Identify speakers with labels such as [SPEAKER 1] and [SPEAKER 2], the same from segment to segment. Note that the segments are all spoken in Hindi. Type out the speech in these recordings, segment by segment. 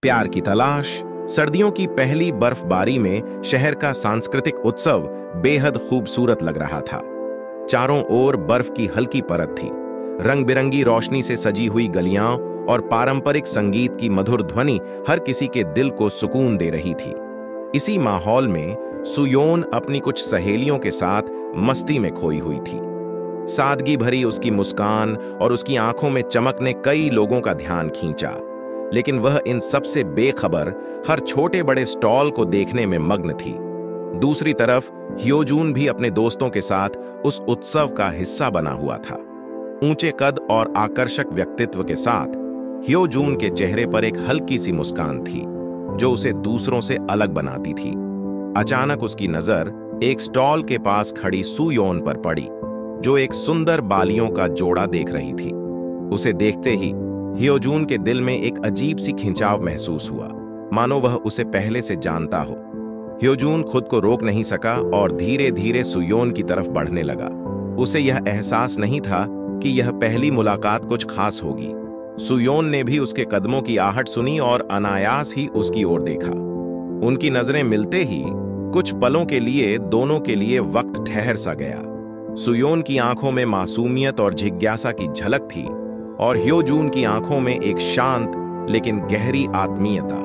[SPEAKER 1] प्यार की तलाश। सर्दियों की पहली बर्फबारी में शहर का सांस्कृतिक उत्सव बेहद खूबसूरत लग रहा था। चारों ओर बर्फ की हल्की परत थी। रंग बिरंगी रोशनी से सजी हुई गलियां और पारंपरिक संगीत की मधुर ध्वनि हर किसी के दिल को सुकून दे रही थी। इसी माहौल में सुयोन अपनी कुछ सहेलियों के साथ मस्ती में खोई हुई थी। सादगी भरी उसकी मुस्कान और उसकी आंखों में चमक ने कई लोगों का ध्यान खींचा, लेकिन वह इन सब से बेखबर हर छोटे बड़े स्टॉल को देखने में मग्न थी। दूसरी तरफ ह्योजून भी अपने दोस्तों के साथ उस उत्सव का हिस्सा बना हुआ था। ऊंचे कद और आकर्षक व्यक्तित्व के साथ ह्योजून के चेहरे पर एक हल्की सी मुस्कान थी जो उसे दूसरों से अलग बनाती थी। अचानक उसकी नजर एक स्टॉल के पास खड़ी सुयोन पर पड़ी, जो एक सुंदर बालियों का जोड़ा देख रही थी। उसे देखते ही ह्योजून के दिल में एक अजीब सी खिंचाव महसूस हुआ, मानो वह उसे पहले से जानता हो। ह्योजून खुद को रोक नहीं सका और धीरे धीरे सुयोन की तरफ बढ़ने लगा। उसे यह एहसास नहीं था कि यह पहली मुलाकात कुछ खास होगी। सुयोन ने भी उसके कदमों की आहट सुनी और अनायास ही उसकी ओर देखा। उनकी नजरें मिलते ही कुछ पलों के लिए दोनों के लिए वक्त ठहर सा गया। सुयोन की आंखों में मासूमियत और जिज्ञासा की झलक थी और ह्योजून की आंखों में एक शांत लेकिन गहरी आत्मीयता।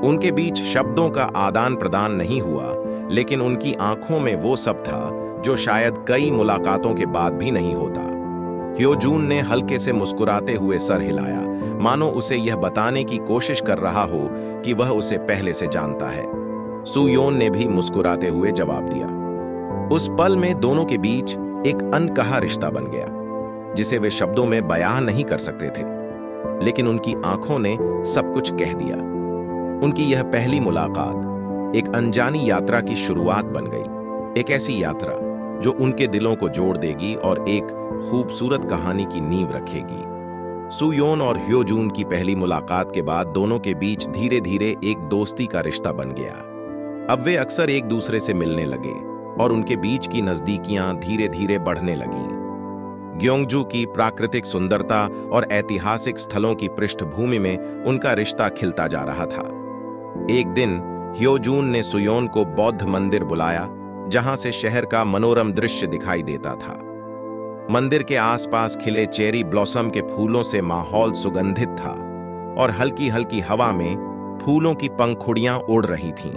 [SPEAKER 1] उनके बीच शब्दों का आदान प्रदान नहीं हुआ, लेकिन उनकी आंखों में वो सब था जो शायद कई मुलाकातों के बाद भी नहीं होता। ह्योजून ने हल्के से मुस्कुराते हुए सर हिलाया, मानो उसे यह बताने की कोशिश कर रहा हो कि वह उसे पहले से जानता है। सुयोन ने भी मुस्कुराते हुए जवाब दिया। उस पल में दोनों के बीच एक अनकहा रिश्ता बन गया, जिसे वे शब्दों में बयां नहीं कर सकते थे, लेकिन उनकी आंखों ने सब कुछ कह दिया। उनकी यह पहली मुलाकात एक अनजानी यात्रा की शुरुआत बन गई, एक ऐसी यात्रा जो उनके दिलों को जोड़ देगी और एक खूबसूरत कहानी की नींव रखेगी। सुयोन और ह्योजून की पहली मुलाकात के बाद दोनों के बीच धीरे धीरे एक दोस्ती का रिश्ता बन गया। अब वे अक्सर एक दूसरे से मिलने लगे और उनके बीच की नजदीकियां धीरे धीरे बढ़ने लगीं। ग्योंगजू की प्राकृतिक सुंदरता और ऐतिहासिक स्थलों की पृष्ठभूमि में उनका रिश्ता खिलता जा रहा था। एक दिन ह्योजून ने सुयोन को बौद्ध मंदिर बुलाया, जहां से शहर का मनोरम दृश्य दिखाई देता था। मंदिर के आसपास खिले चेरी ब्लॉसम के फूलों से माहौल सुगंधित था और हल्की हल्की हवा में फूलों की पंखुड़ियां उड़ रही थीं।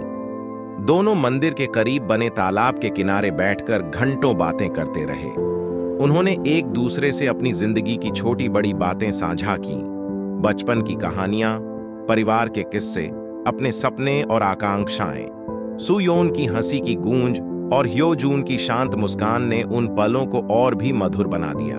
[SPEAKER 1] दोनों मंदिर के करीब बने तालाब के किनारे बैठकर घंटों बातें करते रहे। उन्होंने एक दूसरे से अपनी जिंदगी की छोटी बड़ी बातें साझा की, बचपन की कहानियां, परिवार के किस्से, अपने सपने और आकांक्षाएं। सुयोन की हंसी की गूंज और ह्योजून की शांत मुस्कान ने उन पलों को और भी मधुर बना दिया।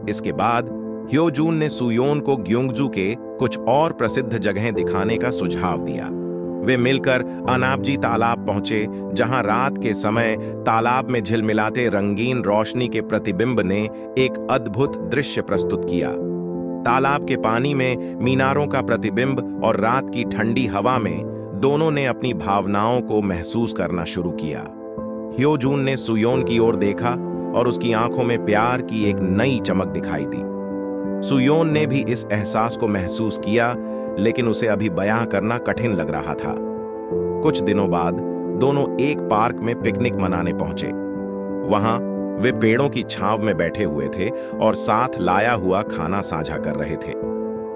[SPEAKER 1] इसके बाद ह्योजून ने सुयोन को ग्योंगजू के कुछ और प्रसिद्ध जगहें दिखाने का सुझाव दिया। वे मिलकर अनाबजी तालाब पहुंचे, जहां रात के समय तालाब में झिलमिलाते रंगीन रोशनी के प्रतिबिंब ने एक अद्भुत दृश्य प्रस्तुत किया। तालाब के पानी में मीनारों का प्रतिबिंब और रात की ठंडी हवा में दोनों ने अपनी भावनाओं को महसूस करना शुरू किया। ह्योजून ने सुयोन की ओर देखा और उसकी आंखों में प्यार की एक नई चमक दिखाई दी। सुयोन ने भी इस एहसास को महसूस किया, लेकिन उसे अभी बयां करना कठिन लग रहा था। कुछ दिनों बाद दोनों एक पार्क में पिकनिक मनाने पहुंचे। वहां वे पेड़ों की छांव में बैठे हुए थे और साथ लाया हुआ खाना साझा कर रहे थे।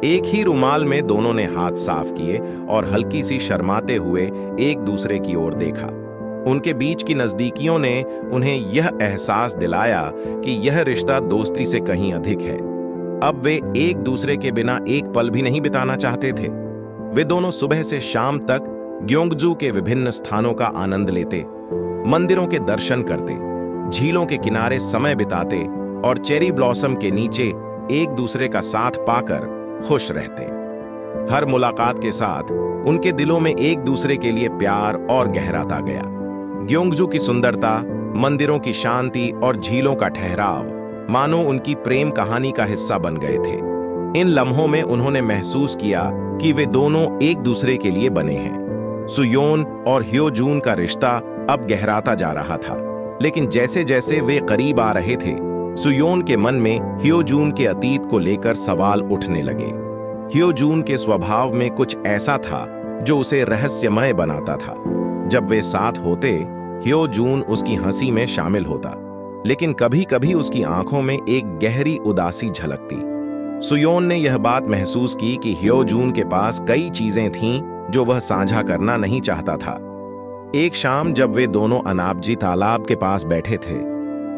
[SPEAKER 1] एक ही रुमाल में दोनों ने हाथ साफ किए और हल्की सी शर्माते हुए एक दूसरे की ओर देखा। उनके बीच की नजदीकियों ने उन्हें यह एहसास दिलाया कि यह रिश्ता दोस्ती से कहीं अधिक है। अब वे एक दूसरे के बिना एक पल भी नहीं बिताना चाहते थे। वे दोनों सुबह से शाम तक ग्योंगजू के विभिन्न स्थानों का आनंद लेते, मंदिरों के दर्शन करते, झीलों के किनारे समय बिताते और चेरी ब्लॉसम के नीचे एक दूसरे का साथ पाकर खुश रहते। हर मुलाकात के साथ उनके दिलों में एक दूसरे के लिए प्यार और गहराता गया। ग्योंगजू की सुंदरता, मंदिरों की शांति और झीलों का ठहराव मानो उनकी प्रेम कहानी का हिस्सा बन गए थे। इन लम्हों में उन्होंने महसूस किया कि वे दोनों एक दूसरे के लिए बने हैं। सुयोन और ह्योजून का रिश्ता अब गहराता जा रहा था, लेकिन जैसे जैसे वे करीब आ रहे थे, सुयोन के मन में ह्योजून के अतीत को लेकर सवाल उठने लगे। ह्यो-जून के स्वभाव में कुछ ऐसा था जो उसे रहस्यमय बनाता था। जब वे साथ होते, ह्यो-जून उसकी हंसी में शामिल होता, लेकिन कभी-कभी उसकी आंखों में एक गहरी उदासी झलकती। सुयोन ने यह बात महसूस की कि ह्यो-जून के पास कई चीजें थीं जो वह साझा करना नहीं चाहता था। एक शाम जब वे दोनों अनाबजी तालाब के पास बैठे थे,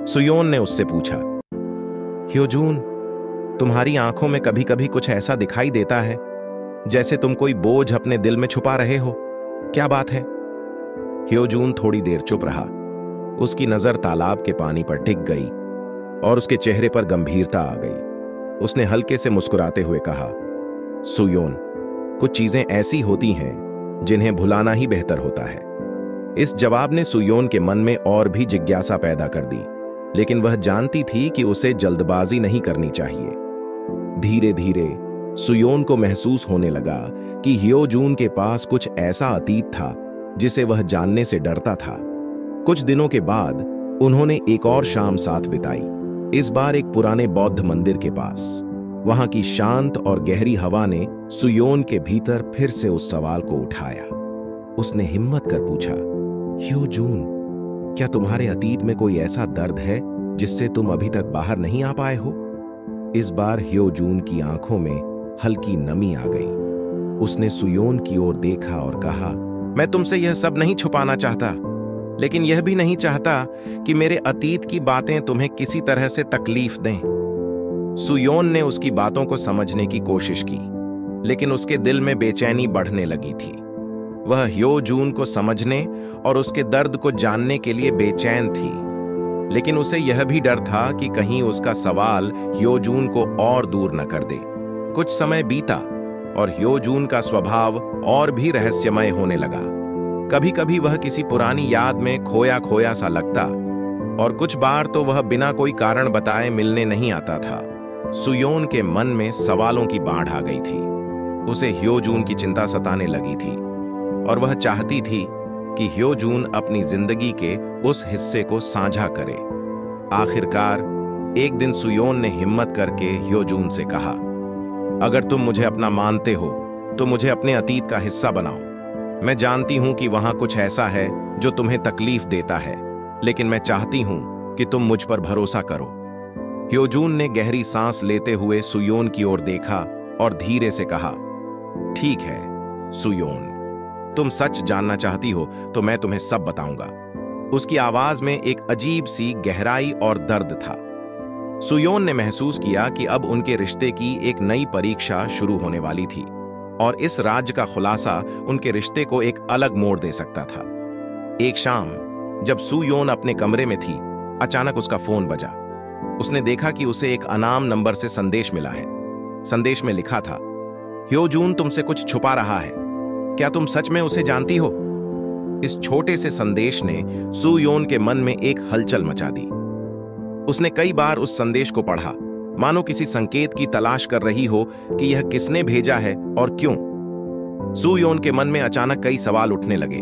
[SPEAKER 1] सुयोन ने उससे पूछा, ह्यो-जून, तुम्हारी आंखों में कभी-कभी कुछ ऐसा दिखाई देता है जैसे तुम कोई बोझ अपने दिल में छुपा रहे हो। क्या बात है? ह्यो-जून थोड़ी देर चुप रहा। उसकी नजर तालाब के पानी पर टिक गई और उसके चेहरे पर गंभीरता आ गई। उसने हल्के से मुस्कुराते हुए कहा, सुयोन, कुछ चीजें ऐसी होती हैं जिन्हें भुलाना ही बेहतर होता है। इस जवाब ने सुयोन के मन में और भी जिज्ञासा पैदा कर दी, लेकिन वह जानती थी कि उसे जल्दबाजी नहीं करनी चाहिए। धीरे धीरे सुयोन को महसूस होने लगा कि ह्यो-जून के पास कुछ ऐसा अतीत था जिसे वह जानने से डरता था। कुछ दिनों के बाद उन्होंने एक और शाम साथ बिताई, इस बार एक पुराने बौद्ध मंदिर के पास। वहां की शांत और गहरी हवा ने सुयोन के भीतर फिर से उस सवाल को उठाया। उसने हिम्मत कर पूछा, ह्यो-जून, क्या तुम्हारे अतीत में कोई ऐसा दर्द है जिससे तुम अभी तक बाहर नहीं आ पाए हो? इस बार ह्यो-जून की आंखों में हल्की नमी आ गई। उसने सुयोन की ओर देखा और कहा, मैं तुमसे यह सब नहीं छुपाना चाहता, लेकिन यह भी नहीं चाहता कि मेरे अतीत की बातें तुम्हें किसी तरह से तकलीफ दें। सुयोन ने उसकी बातों को समझने की कोशिश की, लेकिन उसके दिल में बेचैनी बढ़ने लगी थी। वह ह्यो-जून को समझने और उसके दर्द को जानने के लिए बेचैन थी, लेकिन उसे यह भी डर था कि कहीं उसका सवाल ह्यो-जून को और दूर न कर दे। कुछ समय बीता और ह्यो-जून का स्वभाव और भी रहस्यमय होने लगा। कभी कभी वह किसी पुरानी याद में खोया खोया सा लगता, और कुछ बार तो वह बिना कोई कारण बताए मिलने नहीं आता था। सुयोन के मन में सवालों की बाढ़ आ गई थी। उसे ह्यो-जून की चिंता सताने लगी थी और वह चाहती थी कि ह्यो-जून अपनी जिंदगी के उस हिस्से को साझा करे। आखिरकार एक दिन सुयोन ने हिम्मत करके ह्यो-जून से कहा, अगर तुम मुझे अपना मानते हो तो मुझे अपने अतीत का हिस्सा बनाओ। मैं जानती हूं कि वहां कुछ ऐसा है जो तुम्हें तकलीफ देता है, लेकिन मैं चाहती हूं कि तुम मुझ पर भरोसा करो। ह्यो-जून ने गहरी सांस लेते हुए सुयोन की ओर देखा और धीरे से कहा, ठीक है सुयोन, तुम सच जानना चाहती हो तो मैं तुम्हें सब बताऊंगा। उसकी आवाज में एक अजीब सी गहराई और दर्द था। सुयोन ने महसूस किया कि अब उनके रिश्ते की एक नई परीक्षा शुरू होने वाली थी और इस राज का खुलासा उनके रिश्ते को एक अलग मोड़ दे सकता था। एक शाम जब सुयोन अपने कमरे में थी, अचानक उसका फोन बजा। उसने देखा कि उसे एक अनाम नंबर से संदेश मिला है। संदेश में लिखा था, ह्यो-जून तुमसे कुछ छुपा रहा है, क्या तुम सच में उसे जानती हो? इस छोटे से संदेश ने सुयोन के मन में एक हलचल मचा दी। उसने कई बार उस संदेश को पढ़ा, मानो किसी संकेत की तलाश कर रही हो कि यह किसने भेजा है और क्यों। सुयोन के मन में अचानक कई सवाल उठने लगे।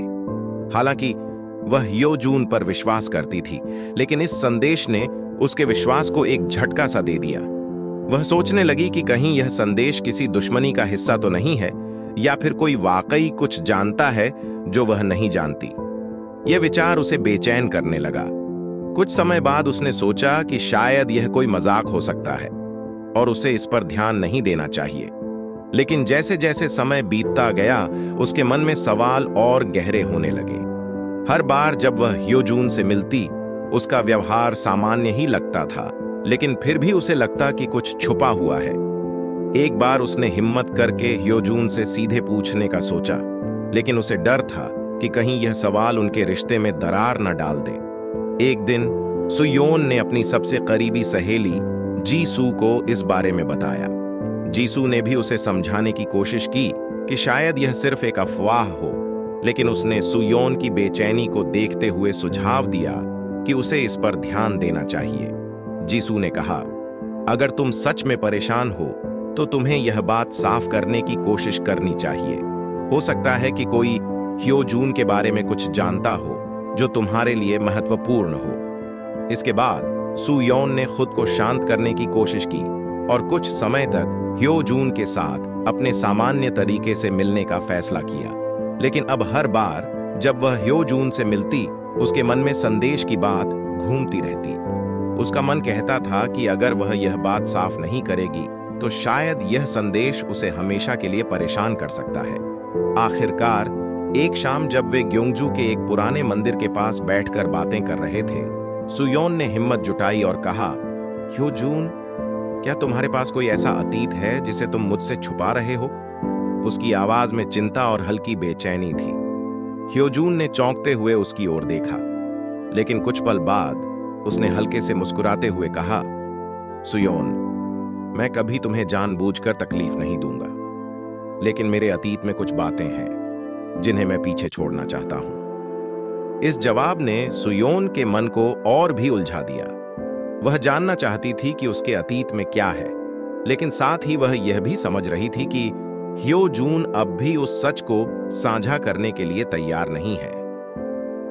[SPEAKER 1] हालांकि वह ह्यो-जून पर विश्वास करती थी, लेकिन इस संदेश ने उसके विश्वास को एक झटका सा दे दिया। वह सोचने लगी कि कहीं यह संदेश किसी दुश्मनी का हिस्सा तो नहीं है, या फिर कोई वाकई कुछ जानता है जो वह नहीं जानती। यह विचार उसे बेचैन करने लगा। कुछ समय बाद उसने सोचा कि शायद यह कोई मजाक हो सकता है और उसे इस पर ध्यान नहीं देना चाहिए। लेकिन जैसे जैसे समय बीतता गया, उसके मन में सवाल और गहरे होने लगे। हर बार जब वह ह्यो-जून से मिलती, उसका व्यवहार सामान्य ही लगता था, लेकिन फिर भी उसे लगता कि कुछ छुपा हुआ है। एक बार उसने हिम्मत करके ह्यो-जून से सीधे पूछने का सोचा, लेकिन उसे डर था कि कहीं यह सवाल उनके रिश्ते में दरार न डाल दे। एक दिन सुयोन ने अपनी सबसे करीबी सहेली जीसू को इस बारे में बताया। जीसू ने भी उसे समझाने की कोशिश की कि शायद यह सिर्फ एक अफवाह हो, लेकिन उसने सुयोन की बेचैनी को देखते हुए सुझाव दिया कि उसे इस पर ध्यान देना चाहिए। जीसू ने कहा, अगर तुम सच में परेशान हो तो तुम्हें यह बात साफ करने की कोशिश करनी चाहिए। हो सकता है कि कोई ह्यो-जून के बारे में कुछ जानता हो जो तुम्हारे लिए महत्वपूर्ण हो। इसके बाद सुयोन ने खुद को शांत करने की कोशिश की और कुछ समय तक ह्यो जून के साथ अपने सामान्य तरीके से मिलने का फैसला किया। लेकिन अब हर बार जब वह ह्यो जून से मिलती, उसके मन में संदेश की बात घूमती रहती। उसका मन कहता था कि अगर वह यह बात साफ नहीं करेगी तो शायद यह संदेश उसे हमेशा के लिए परेशान कर सकता है। आखिरकार एक शाम जब वे ग्योंगजू के एक पुराने मंदिर के पास बैठकर बातें कर रहे थे, सुयोन ने हिम्मत जुटाई और कहा, ह्यो जून, क्या तुम्हारे पास कोई ऐसा अतीत है जिसे तुम मुझसे छुपा रहे हो? उसकी आवाज में चिंता और हल्की बेचैनी थी। ह्यो जून ने चौंकते हुए उसकी ओर देखा, लेकिन कुछ पल बाद उसने हल्के से मुस्कुराते हुए कहा, सुयोन, मैं कभी तुम्हें जानबूझकर तकलीफ नहीं दूंगा, लेकिन मेरे अतीत में कुछ बातें हैं जिन्हें मैं पीछे छोड़ना चाहता हूं। इस जवाब ने सुयोन के मन को और भी उलझा दिया। वह जानना चाहती थी कि उसके अतीत में क्या है, लेकिन साथ ही वह यह भी समझ रही थी कि ह्यो जून अब भी उस सच को साझा करने के लिए तैयार नहीं है।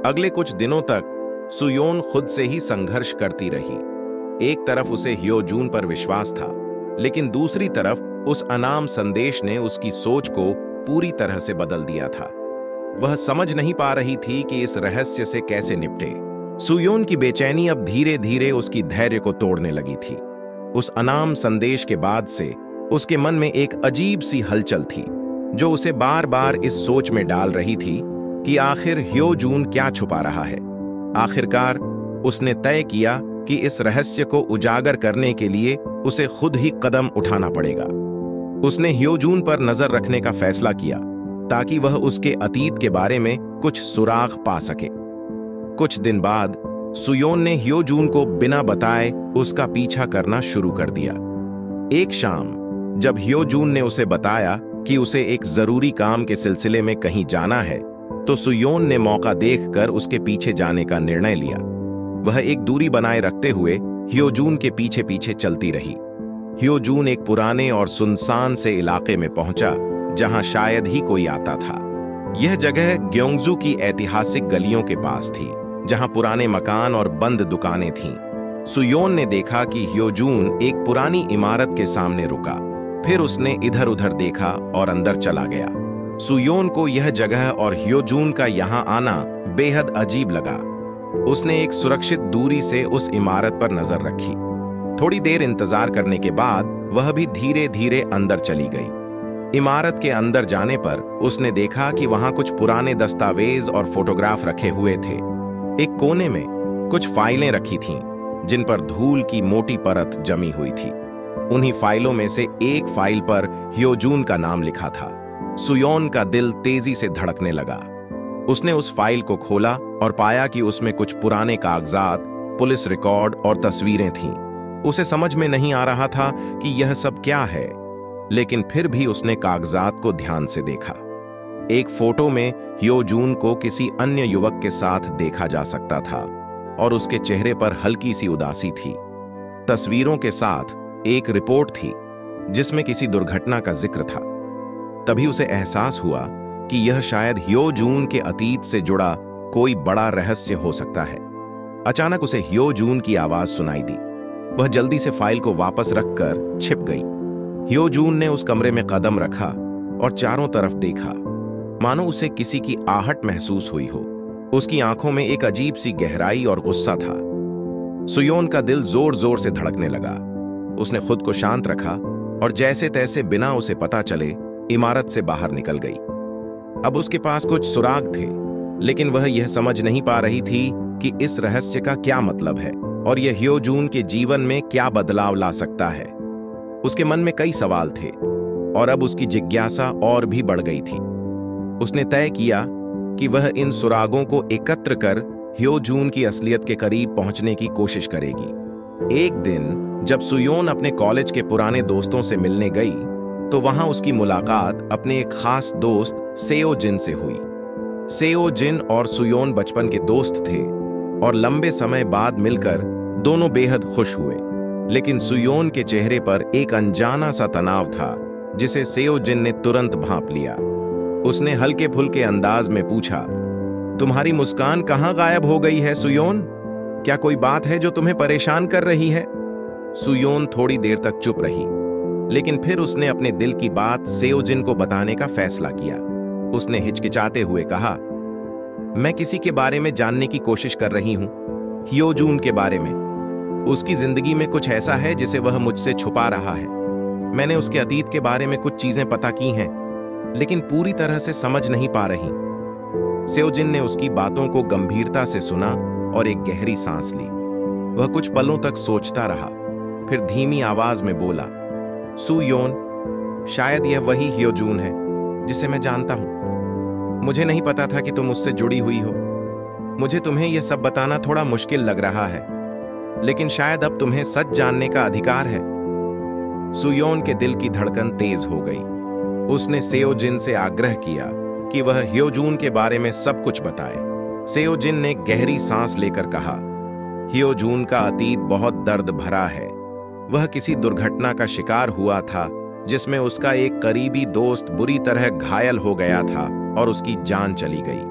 [SPEAKER 1] अगले कुछ दिनों तक सुयोन खुद से ही संघर्ष करती रही। एक तरफ उसे ह्यो जून पर विश्वास था, लेकिन दूसरी तरफ उस अनाम संदेश ने उसकी सोच को पूरी तरह से बदल दिया था। वह समझ नहीं पा रही थी कि इस रहस्य से कैसे निपटे। सुयोन की बेचैनी अब धीरे धीरे उसकी धैर्य को तोड़ने लगी थी। उस अनाम संदेश के बाद से उसके मन में एक अजीब सी हलचल थी, जो उसे बार बार इस सोच में डाल रही थी कि आखिर ह्यो जून क्या छुपा रहा है। आखिरकार उसने तय किया कि इस रहस्य को उजागर करने के लिए उसे खुद ही कदम उठाना पड़ेगा। उसने ह्यो जून पर नजर रखने का फैसला किया ताकि वह उसके अतीत के बारे में कुछ सुराग पा सके। कुछ दिन बाद सुयोन ने ह्यो जून को बिना बताए उसका पीछा करना शुरू कर दिया। एक शाम जब ह्यो जून ने उसे बताया कि उसे एक जरूरी काम के सिलसिले में कहीं जाना है, तो सुयोन ने मौका देखकर उसके पीछे जाने का निर्णय लिया। वह एक दूरी बनाए रखते हुए ह्यो जून के पीछे पीछे चलती रही। ह्यो जून एक पुराने और सुनसान से इलाके में पहुंचा जहां शायद ही कोई आता था। यह जगह ग्योंगजू की ऐतिहासिक गलियों के पास थी, जहां पुराने मकान और बंद दुकानें थीं। सुयोन ने देखा कि ह्यो जून एक पुरानी इमारत के सामने रुका, फिर उसने इधर उधर देखा और अंदर चला गया। सुयोन को यह जगह और ह्यो जून का यहां आना बेहद अजीब लगा। उसने एक सुरक्षित दूरी से उस इमारत पर नजर रखी। थोड़ी देर इंतजार करने के बाद वह भी धीरे धीरे अंदर चली गई। इमारत के अंदर जाने पर उसने देखा कि वहां कुछ पुराने दस्तावेज और फोटोग्राफ रखे हुए थे। एक कोने में कुछ फाइलें रखी थीं, जिन पर धूल की मोटी परत जमी हुई थी। उन्हीं फाइलों में से एक फाइल पर ह्यो जून का नाम लिखा था। सुयोन का दिल तेजी से धड़कने लगा। उसने उस फाइल को खोला और पाया कि उसमें कुछ पुराने कागजात, पुलिस रिकॉर्ड और तस्वीरें थीं। उसे समझ में नहीं आ रहा था कि यह सब क्या है, लेकिन फिर भी उसने कागजात को ध्यान से देखा। एक फोटो में ह्यो जून को किसी अन्य युवक के साथ देखा जा सकता था और उसके चेहरे पर हल्की सी उदासी थी। तस्वीरों के साथ एक रिपोर्ट थी जिसमें किसी दुर्घटना का जिक्र था। तभी उसे एहसास हुआ कि यह शायद ह्यो जून के अतीत से जुड़ा कोई बड़ा रहस्य हो सकता है। अचानक उसे ह्यो जून की आवाज सुनाई दी। वह जल्दी से फाइल को वापस रखकर छिप गई। ह्यो जून ने उस कमरे में कदम रखा और चारों तरफ देखा, मानो उसे किसी की आहट महसूस हुई हो। उसकी आंखों में एक अजीब सी गहराई और गुस्सा था। सुयोन का दिल जोर जोर से धड़कने लगा। उसने खुद को शांत रखा और जैसे तैसे बिना उसे पता चले इमारत से बाहर निकल गई। अब उसके पास कुछ सुराग थे, लेकिन वह यह समझ नहीं पा रही थी कि इस रहस्य का क्या मतलब है और यह ह्यो जून के जीवन में क्या बदलाव ला सकता है। उसके मन में कई सवाल थे और अब उसकी जिज्ञासा और भी बढ़ गई थी। उसने तय किया कि वह इन सुरागों को एकत्र कर ह्यो जून की असलियत के करीब पहुंचने की कोशिश करेगी। एक दिन जब सुयोन अपने कॉलेज के पुराने दोस्तों से मिलने गई, तो वहां उसकी मुलाकात अपने एक खास दोस्त सेओ जिन से हुई। सेओ जिन और सुयोन बचपन के दोस्त थे और लंबे समय बाद मिलकर दोनों बेहद खुश हुए। लेकिन सुयोन के चेहरे पर एक अनजाना सा तनाव था, जिसे सेओ जिन ने तुरंत भांप लिया। उसने हल्के फुल्के अंदाज में पूछा, तुम्हारी मुस्कान कहाँ गायब हो गई है सुयोन? क्या कोई बात है जो तुम्हें परेशान कर रही है? सुयोन थोड़ी देर तक चुप रही। लेकिन फिर उसने अपने दिल की बात सेओजिन को बताने का फैसला किया। उसने हिचकिचाते हुए कहा, मैं किसी के बारे में जानने की कोशिश कर रही हूं, ह्योजून के बारे में। उसकी जिंदगी में कुछ ऐसा है जिसे वह मुझसे छुपा रहा है। मैंने उसके अतीत के बारे में कुछ चीजें पता की हैं, लेकिन पूरी तरह से समझ नहीं पा रही। सेओजिन ने उसकी बातों को गंभीरता से सुना और एक गहरी सांस ली। वह कुछ पलों तक सोचता रहा, फिर धीमी आवाज में बोला, सुयोन, शायद यह वही ह्योजून है जिसे मैं जानता हूं। मुझे नहीं पता था कि तुम उससे जुड़ी हुई हो। मुझे तुम्हें यह सब बताना थोड़ा मुश्किल लग रहा है, लेकिन शायद अब तुम्हें सच जानने का अधिकार है। सुयोन के दिल की धड़कन तेज हो गई। उसने सेओजिन से आग्रह किया कि वह ह्योजून के बारे में सब कुछ बताए। सेओजिन ने गहरी सांस लेकर कहा, ह्योजून का अतीत बहुत दर्द भरा है। वह किसी दुर्घटना का शिकार हुआ था जिसमें उसका एक करीबी दोस्त बुरी तरह घायल हो गया था और उसकी जान चली गई।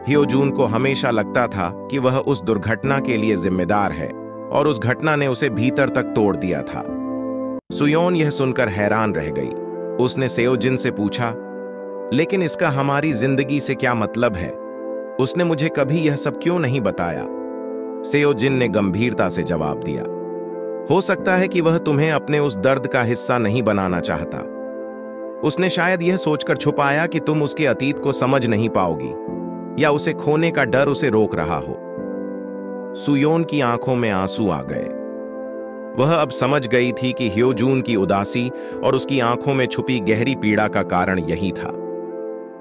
[SPEAKER 1] ह्योजून को हमेशा लगता था कि वह उस दुर्घटना के लिए जिम्मेदार है और उस घटना ने उसे भीतर तक तोड़ दिया था। सुयोन यह सुनकर हैरान रह गई। उसने सेओजिन से पूछा, लेकिन इसका हमारी जिंदगी से क्या मतलब है? उसने मुझे कभी यह सब क्यों नहीं बताया? सेओजिन ने गंभीरता से जवाब दिया, हो सकता है कि वह तुम्हें अपने उस दर्द का हिस्सा नहीं बनाना चाहता। उसने शायद यह सोचकर छुपाया कि तुम उसके अतीत को समझ नहीं पाओगी, या उसे खोने का डर उसे रोक रहा हो। सुयोन की आंखों में आंसू आ गए। वह अब समझ गई थी कि ह्योजून की उदासी और उसकी आंखों में छुपी गहरी पीड़ा का कारण यही था।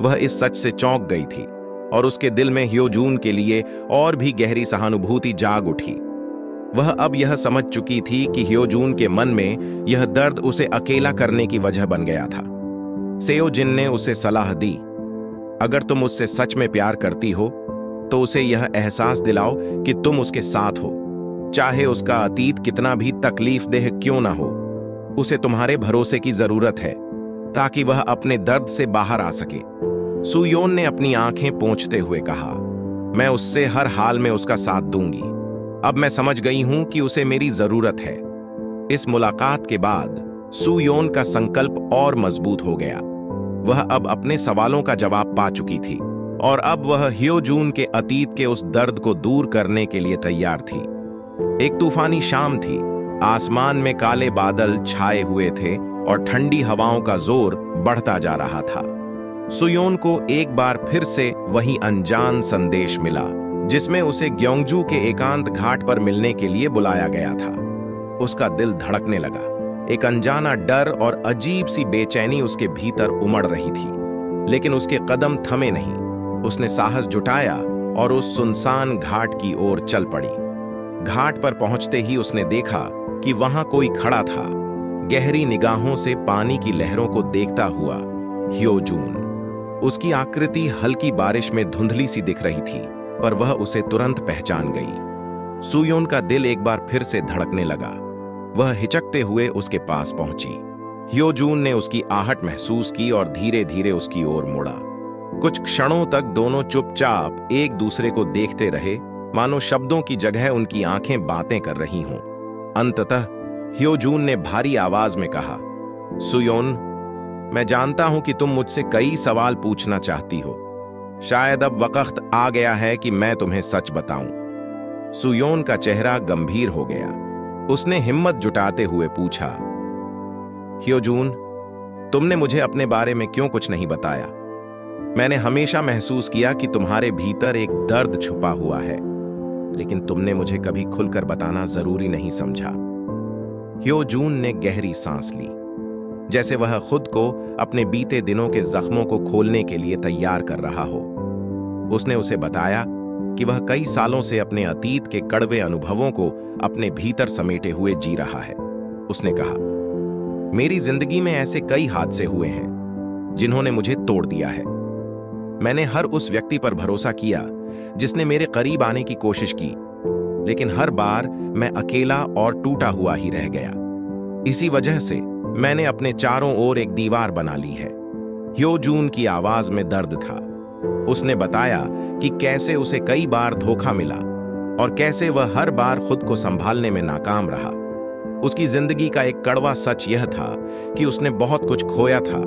[SPEAKER 1] वह इस सच से चौंक गई थी और उसके दिल में ह्योजून के लिए और भी गहरी सहानुभूति जाग उठी। वह अब यह समझ चुकी थी कि ह्योजून के मन में यह दर्द उसे अकेला करने की वजह बन गया था। सेओजिन ने उसे सलाह दी, अगर तुम उससे सच में प्यार करती हो तो उसे यह एहसास दिलाओ कि तुम उसके साथ हो, चाहे उसका अतीत कितना भी तकलीफदेह क्यों ना हो। उसे तुम्हारे भरोसे की जरूरत है ताकि वह अपने दर्द से बाहर आ सके। सुयोन ने अपनी आंखें पोंछते हुए कहा, मैं उससे हर हाल में उसका साथ दूंगी। अब मैं समझ गई हूं कि उसे मेरी जरूरत है। इस मुलाकात के बाद सुयोन का संकल्प और मजबूत हो गया। वह अब अपने सवालों का जवाब पा चुकी थी और अब वह ह्योजून के अतीत के उस दर्द को दूर करने के लिए तैयार थी। एक तूफानी शाम थी। आसमान में काले बादल छाए हुए थे और ठंडी हवाओं का जोर बढ़ता जा रहा था। सुयोन को एक बार फिर से वही अनजान संदेश मिला जिसमें उसे ग्योंगजू के एकांत घाट पर मिलने के लिए बुलाया गया था। उसका दिल धड़कने लगा। एक अनजाना डर और अजीब सी बेचैनी उसके भीतर उमड़ रही थी, लेकिन उसके कदम थमे नहीं। उसने साहस जुटाया और उस सुनसान घाट की ओर चल पड़ी। घाट पर पहुंचते ही उसने देखा कि वहां कोई खड़ा था, गहरी निगाहों से पानी की लहरों को देखता हुआ ह्योजून। उसकी आकृति हल्की बारिश में धुंधली सी दिख रही थी, पर वह उसे तुरंत पहचान गई। सुयोन का दिल एक बार फिर से धड़कने लगा। वह हिचकते हुए उसके पास पहुंची। ह्योजून ने उसकी आहट महसूस की और धीरे धीरे उसकी ओर मुड़ा। कुछ क्षणों तक दोनों चुपचाप एक दूसरे को देखते रहे, मानो शब्दों की जगह उनकी आंखें बातें कर रही हों। अंततः ह्योजून ने भारी आवाज में कहा, सुयोन, मैं जानता हूं कि तुम मुझसे कई सवाल पूछना चाहती हो। शायद अब वक्त आ गया है कि मैं तुम्हें सच बताऊं। सुयोन का चेहरा गंभीर हो गया। उसने हिम्मत जुटाते हुए पूछा, ह्योजून, तुमने मुझे अपने बारे में क्यों कुछ नहीं बताया? मैंने हमेशा महसूस किया कि तुम्हारे भीतर एक दर्द छुपा हुआ है, लेकिन तुमने मुझे कभी खुलकर बताना जरूरी नहीं समझा। ह्योजून ने गहरी सांस ली, जैसे वह खुद को अपने बीते दिनों के जख्मों को खोलने के लिए तैयार कर रहा हो। उसने उसे बताया कि वह कई सालों से अपने अतीत के कड़वे अनुभवों को अपने भीतर समेटे हुए जी रहा है। उसने कहा, मेरी जिंदगी में ऐसे कई हादसे हुए हैं जिन्होंने मुझे तोड़ दिया है। मैंने हर उस व्यक्ति पर भरोसा किया जिसने मेरे करीब आने की कोशिश की, लेकिन हर बार मैं अकेला और टूटा हुआ ही रह गया। इसी वजह से मैंने अपने चारों ओर एक दीवार बना ली है। ह्योजून की आवाज में दर्द था। उसने बताया कि कैसे उसे कई बार धोखा मिला और कैसे वह हर बार खुद को संभालने में नाकाम रहा। उसकी जिंदगी का एक कड़वा सच यह था कि उसने बहुत कुछ खोया था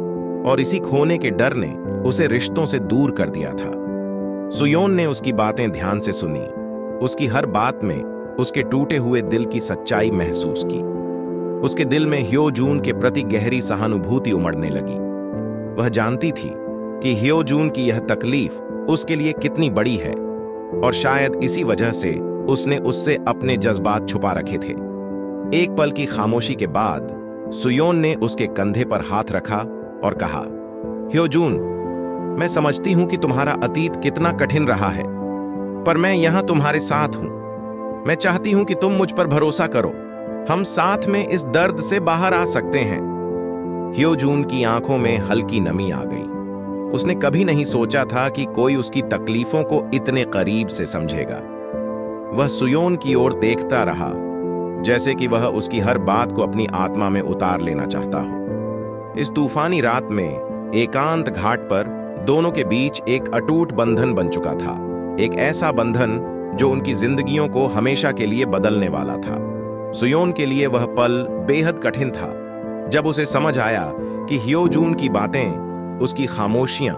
[SPEAKER 1] और इसी खोने के डर ने उसे रिश्तों से दूर कर दिया था। सुयोन ने उसकी बातें ध्यान से सुनी। उसकी हर बात में उसके टूटे हुए दिल की सच्चाई महसूस की। उसके दिल में ह्यो जून के प्रति गहरी सहानुभूति उमड़ने लगी। वह जानती थी कि ह्यो जून की यह तकलीफ उसके लिए कितनी बड़ी है और शायद इसी वजह से उसने उससे अपने जज्बात छुपा रखे थे। एक पल की खामोशी के बाद सुयोन ने उसके कंधे पर हाथ रखा और कहा, ह्यो जून, मैं समझती हूं कि तुम्हारा अतीत कितना कठिन रहा है, पर मैं यहां तुम्हारे साथ हूं। मैं चाहती हूं कि तुम मुझ पर भरोसा करो। हम साथ में इस दर्द से बाहर आ सकते हैं। ह्यो जून की आंखों में हल्की नमी आ गई। उसने कभी नहीं सोचा था कि कोई उसकी तकलीफों को इतने करीब से समझेगा। वह सुयोन की ओर देखता रहा, जैसे कि वह उसकी हर बात को अपनी आत्मा में उतार लेना चाहता हो। इस तूफानी रात में एकांत घाट पर दोनों के बीच एक अटूट बंधन बन चुका था, एक ऐसा बंधन जो उनकी जिंदगियों को हमेशा के लिए बदलने वाला था। सुयोन के लिए वह पल बेहद कठिन था, जब उसे समझ आया कि ह्यो जून की बातें, उसकी खामोशियां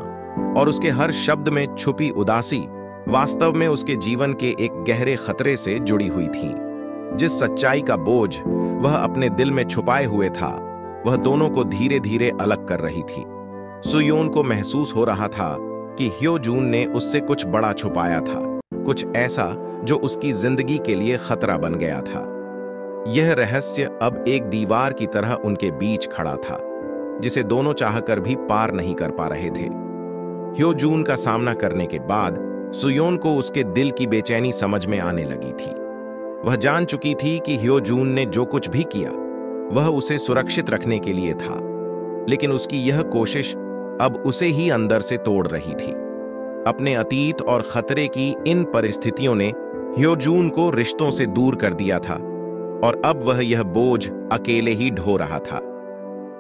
[SPEAKER 1] और उसके हर शब्द में छुपी उदासी वास्तव में उसके जीवन के एक गहरे खतरे से जुड़ी हुई थीं। जिस सच्चाई का बोझ वह अपने दिल में छुपाए हुए था, वह दोनों को धीरे धीरे अलग कर रही थी। सुयोन को महसूस हो रहा था कि ह्यो जून ने उससे कुछ बड़ा छुपाया था, कुछ ऐसा जो उसकी जिंदगी के लिए खतरा बन गया था। यह रहस्य अब एक दीवार की तरह उनके बीच खड़ा था, जिसे दोनों चाहकर भी पार नहीं कर पा रहे थे। ह्यो जून का सामना करने के बाद सुयोन को उसके दिल की बेचैनी समझ में आने लगी थी। वह जान चुकी थी कि ह्यो जून ने जो कुछ भी किया वह उसे सुरक्षित रखने के लिए था, लेकिन उसकी यह कोशिश अब उसे ही अंदर से तोड़ रही थी। अपने अतीत और खतरे की इन परिस्थितियों ने ह्यो जून को रिश्तों से दूर कर दिया था और अब वह यह बोझ अकेले ही ढो रहा था।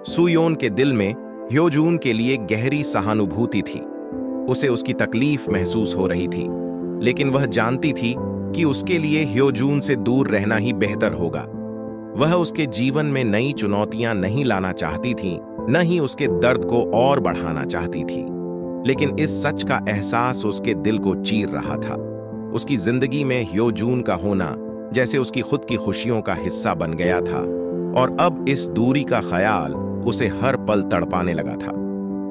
[SPEAKER 1] सुयोन के दिल में ह्यो जून के लिए गहरी सहानुभूति थी। उसे उसकी तकलीफ महसूस हो रही थी, लेकिन वह जानती थी कि उसके लिए ह्यो जून से दूर रहना ही बेहतर होगा। वह उसके जीवन में नई चुनौतियां नहीं लाना चाहती थी, न ही उसके दर्द को और बढ़ाना चाहती थी। लेकिन इस सच का एहसास उसके दिल को चीर रहा था। उसकी जिंदगी में ह्यो जून का होना जैसे उसकी खुद की खुशियों का हिस्सा बन गया था और अब इस दूरी का ख्याल उसे हर पल तड़पाने लगा था।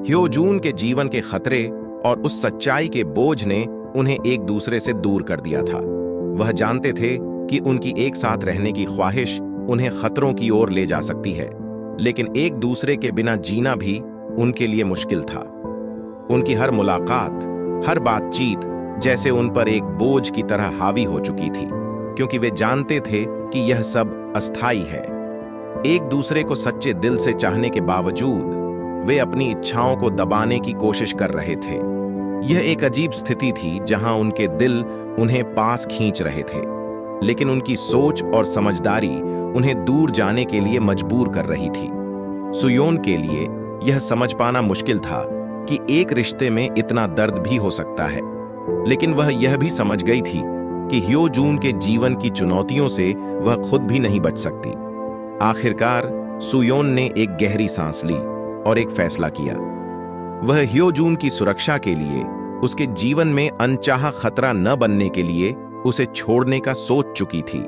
[SPEAKER 1] ह्यो जून के जीवन के खतरे और उस सच्चाई के बोझ ने उन्हें एक दूसरे से दूर कर दिया था। वह जानते थे कि उनकी एक साथ रहने की ख्वाहिश उन्हें खतरों की ओर ले जा सकती है, लेकिन एक दूसरे के बिना जीना भी उनके लिए मुश्किल था। उनकी हर मुलाकात, हर बातचीत जैसे उन पर एक बोझ की तरह हावी हो चुकी थी, क्योंकि वे जानते थे कि यह सब अस्थायी है। एक दूसरे को सच्चे दिल से चाहने के बावजूद वे अपनी इच्छाओं को दबाने की कोशिश कर रहे थे। यह एक अजीब स्थिति थी जहां उनके दिल उन्हें पास खींच रहे थे, लेकिन उनकी सोच और समझदारी उन्हें दूर जाने के लिए मजबूर कर रही थी। सुयोन के लिए यह समझ पाना मुश्किल था कि एक रिश्ते में इतना दर्द भी हो सकता है, लेकिन वह यह भी समझ गई थी कि ह्यो जून के जीवन की चुनौतियों से वह खुद भी नहीं बच सकती। आखिरकार सुयोन ने एक गहरी सांस ली और एक फैसला किया। वह ह्यो जून की सुरक्षा के लिए, उसके जीवन में अनचाहा खतरा न बनने के लिए उसे छोड़ने का सोच चुकी थी।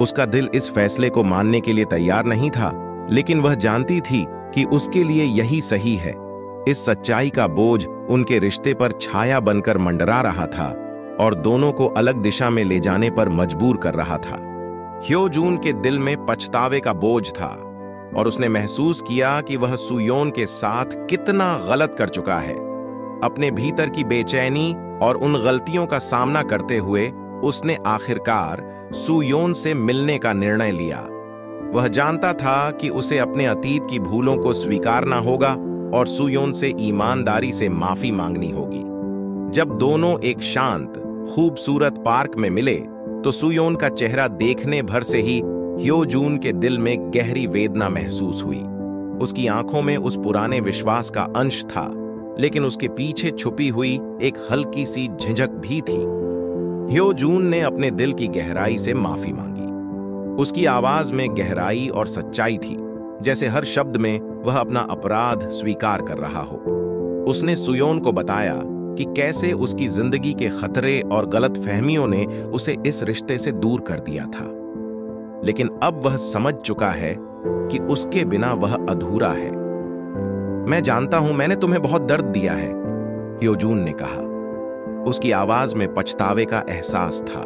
[SPEAKER 1] उसका दिल इस फैसले को मानने के लिए तैयार नहीं था, लेकिन वह जानती थी कि उसके लिए यही सही है। इस सच्चाई का बोझ उनके रिश्ते पर छाया बनकर मंडरा रहा था और दोनों को अलग दिशा में ले जाने पर मजबूर कर रहा था। ह्यो जून के दिल में पछतावे का बोझ था और उसने महसूस किया कि वह सुयोन के साथ कितना गलत कर चुका है। अपने भीतर की बेचैनी और उन गलतियों का सामना करते हुए उसने आखिरकार सुयोन से मिलने का निर्णय लिया। वह जानता था कि उसे अपने अतीत की भूलों को स्वीकारना होगा और सुयोन से ईमानदारी से माफी मांगनी होगी। जब दोनों एक शांत, खूबसूरत पार्क में मिले तो सुयोन का चेहरा देखने भर से ही ह्यो जून के दिल में गहरी वेदना महसूस हुई। उसकी आंखों में उस पुराने विश्वास का अंश था, लेकिन उसके पीछे छुपी हुई एक हल्की सी झिझक भी थी। ह्यो जून ने अपने दिल की गहराई से माफी मांगी। उसकी आवाज में गहराई और सच्चाई थी, जैसे हर शब्द में वह अपना अपराध स्वीकार कर रहा हो। उसने सुयोन को बताया कि कैसे उसकी जिंदगी के खतरे और गलत फहमियों ने उसे इस रिश्ते से दूर कर दिया था। लेकिन अब वह समझ चुका है कि उसके बिना वह अधूरा है। मैं जानता हूं मैंने तुम्हें बहुत दर्द दिया है, ह्योजून ने कहा। उसकी आवाज में पछतावे का एहसास था।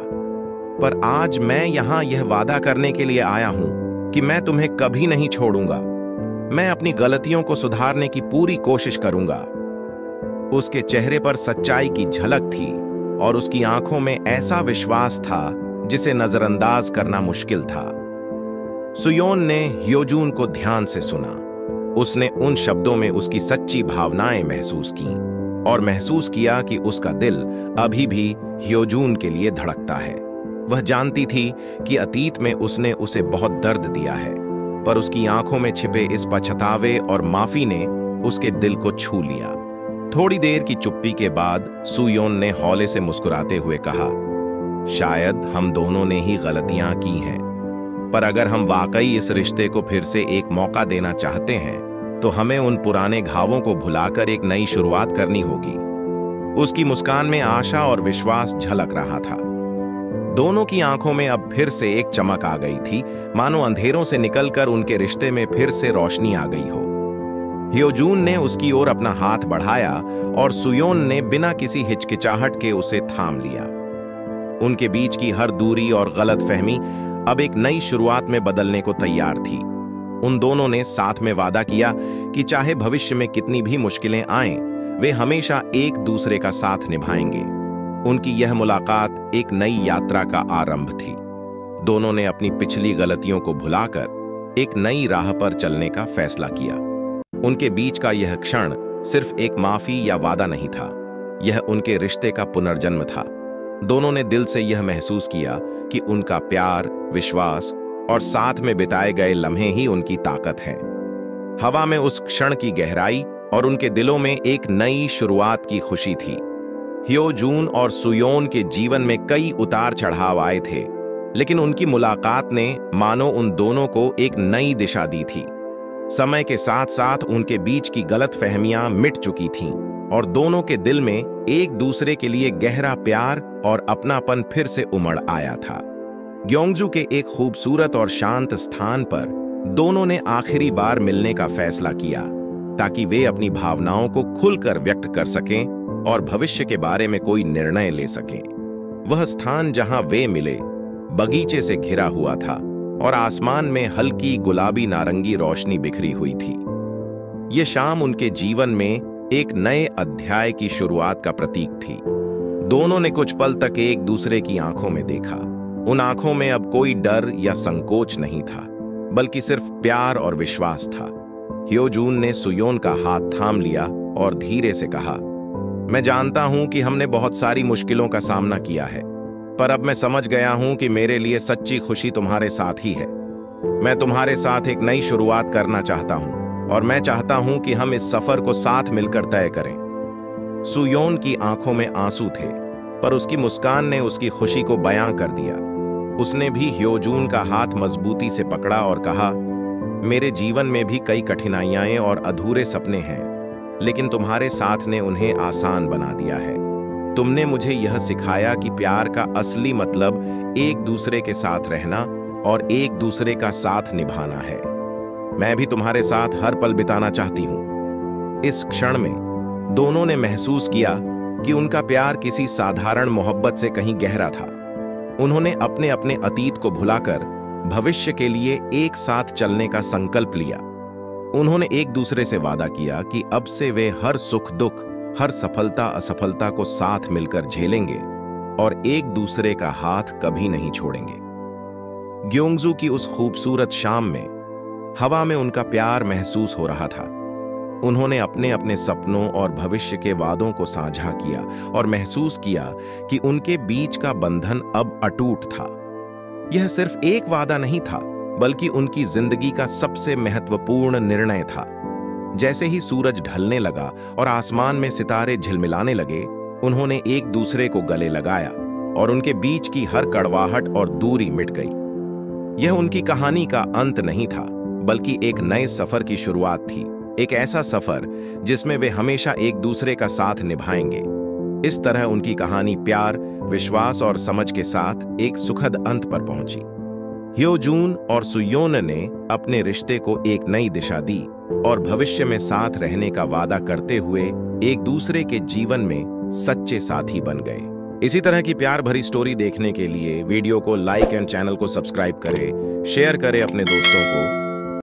[SPEAKER 1] पर आज मैं यहां यह वादा करने के लिए आया हूं कि मैं तुम्हें कभी नहीं छोड़ूंगा। मैं अपनी गलतियों को सुधारने की पूरी कोशिश करूंगा। उसके चेहरे पर सच्चाई की झलक थी और उसकी आंखों में ऐसा विश्वास था जिसे नजरअंदाज करना मुश्किल था। सुयोन ने ह्योजून को ध्यान से सुना। उसने उन शब्दों में उसकी सच्ची भावनाएं महसूस की और महसूस किया कि उसका दिल अभी भी ह्योजून के लिए धड़कता है। वह जानती थी कि अतीत में उसने उसे बहुत दर्द दिया है, पर उसकी आंखों में छिपे इस पछतावे और माफी ने उसके दिल को छू लिया। थोड़ी देर की चुप्पी के बाद सुयोन ने हौले से मुस्कुराते हुए कहा, शायद हम दोनों ने ही गलतियां की हैं, पर अगर हम वाकई इस रिश्ते को फिर से एक मौका देना चाहते हैं तो हमें उन पुराने घावों को भुलाकर एक नई शुरुआत करनी होगी। उसकी मुस्कान में आशा और विश्वास झलक रहा था। दोनों की आंखों में अब फिर से एक चमक आ गई थी, मानो अंधेरों से निकलकर उनके रिश्ते में फिर से रोशनी आ गई हो। ह्योजून ने उसकी ओर अपना हाथ बढ़ाया और सुयोन ने बिना किसी हिचकिचाहट के उसे थाम लिया। उनके बीच की हर दूरी और गलतफहमी अब एक नई शुरुआत में बदलने को तैयार थी। उन दोनों ने साथ में वादा किया कि चाहे भविष्य में कितनी भी मुश्किलें आएं, वे हमेशा एक दूसरे का साथ निभाएंगे। उनकी यह मुलाकात एक नई यात्रा का आरंभ थी। दोनों ने अपनी पिछली गलतियों को भुलाकर एक नई राह पर चलने का फैसला किया। उनके बीच का यह क्षण सिर्फ एक माफी या वादा नहीं था, यह उनके रिश्ते का पुनर्जन्म था। दोनों ने दिल से यह महसूस किया कि उनका प्यार, विश्वास और साथ में बिताए गए लम्हे ही उनकी ताकत हैं। हवा में उस क्षण की गहराई और उनके दिलों में एक नई शुरुआत की खुशी थी। ह्योजून और सुयोन के जीवन में कई उतार चढ़ाव आए थे, लेकिन उनकी मुलाकात ने मानो उन दोनों को एक नई दिशा दी थी। समय के साथ साथ उनके बीच की गलतफहमियां मिट चुकी थीं और दोनों के दिल में एक दूसरे के लिए गहरा प्यार और अपनापन फिर से उमड़ आया था। ग्योंगजू के एक खूबसूरत और शांत स्थान पर दोनों ने आखिरी बार मिलने का फैसला किया ताकि वे अपनी भावनाओं को खुलकर व्यक्त कर सकें और भविष्य के बारे में कोई निर्णय ले सकें। वह स्थान जहां वे मिले बगीचे से घिरा हुआ था और आसमान में हल्की गुलाबी नारंगी रोशनी बिखरी हुई थी। ये शाम उनके जीवन में एक नए अध्याय की शुरुआत का प्रतीक थी। दोनों ने कुछ पल तक एक दूसरे की आंखों में देखा। उन आंखों में अब कोई डर या संकोच नहीं था, बल्कि सिर्फ प्यार और विश्वास था। ह्योजून ने सुयोन का हाथ थाम लिया और धीरे से कहा, मैं जानता हूं कि हमने बहुत सारी मुश्किलों का सामना किया है, पर अब मैं समझ गया हूं कि मेरे लिए सच्ची खुशी तुम्हारे साथ ही है। मैं तुम्हारे साथ एक नई शुरुआत करना चाहता हूं और मैं चाहता हूं कि हम इस सफर को साथ मिलकर तय करें। सुयोन की आंखों में आंसू थे, पर उसकी मुस्कान ने उसकी खुशी को बयां कर दिया। उसने भी ह्योजून का हाथ मजबूती से पकड़ा और कहा, मेरे जीवन में भी कई कठिनाइयां और अधूरे सपने हैं, लेकिन तुम्हारे साथ ने उन्हें आसान बना दिया है। तुमने मुझे यह सिखाया कि प्यार का असली मतलब एक दूसरे के साथ रहना और एक दूसरे का साथ निभाना है। मैं भी तुम्हारे साथ हर पल बिताना चाहती हूं। इस क्षण में दोनों ने महसूस किया कि उनका प्यार किसी साधारण मोहब्बत से कहीं गहरा था। उन्होंने अपने अपने अतीत को भुलाकर भविष्य के लिए एक साथ चलने का संकल्प लिया। उन्होंने एक दूसरे से वादा किया कि अब से वे हर सुख दुख, हर सफलता असफलता को साथ मिलकर झेलेंगे और एक दूसरे का हाथ कभी नहीं छोड़ेंगे। ग्योंगजू की उस खूबसूरत शाम में हवा में उनका प्यार महसूस हो रहा था। उन्होंने अपने अपने सपनों और भविष्य के वादों को साझा किया और महसूस किया कि उनके बीच का बंधन अब अटूट था। यह सिर्फ एक वादा नहीं था, बल्कि उनकी जिंदगी का सबसे महत्वपूर्ण निर्णय था। जैसे ही सूरज ढलने लगा और आसमान में सितारे झिलमिलाने लगे, उन्होंने एक दूसरे को गले लगाया और उनके बीच की हर कड़वाहट और दूरी मिट गई। यह उनकी कहानी का अंत नहीं था, बल्कि एक नए सफर की शुरुआत थी। एक ऐसा सफर जिसमें वे हमेशा एक दूसरे का साथ निभाएंगे। इस तरह उनकी कहानी प्यार, विश्वास और समझ के साथ एक सुखद अंत पर पहुंची। ह्यो जून और सुयोन ने अपने रिश्ते को एक नई दिशा दी और भविष्य में साथ रहने का वादा करते हुए एक दूसरे के जीवन में सच्चे साथी बन गए। इसी तरह की प्यार भरी स्टोरी देखने के लिए वीडियो को लाइक एंड चैनल को सब्सक्राइब करें, शेयर करें अपने दोस्तों को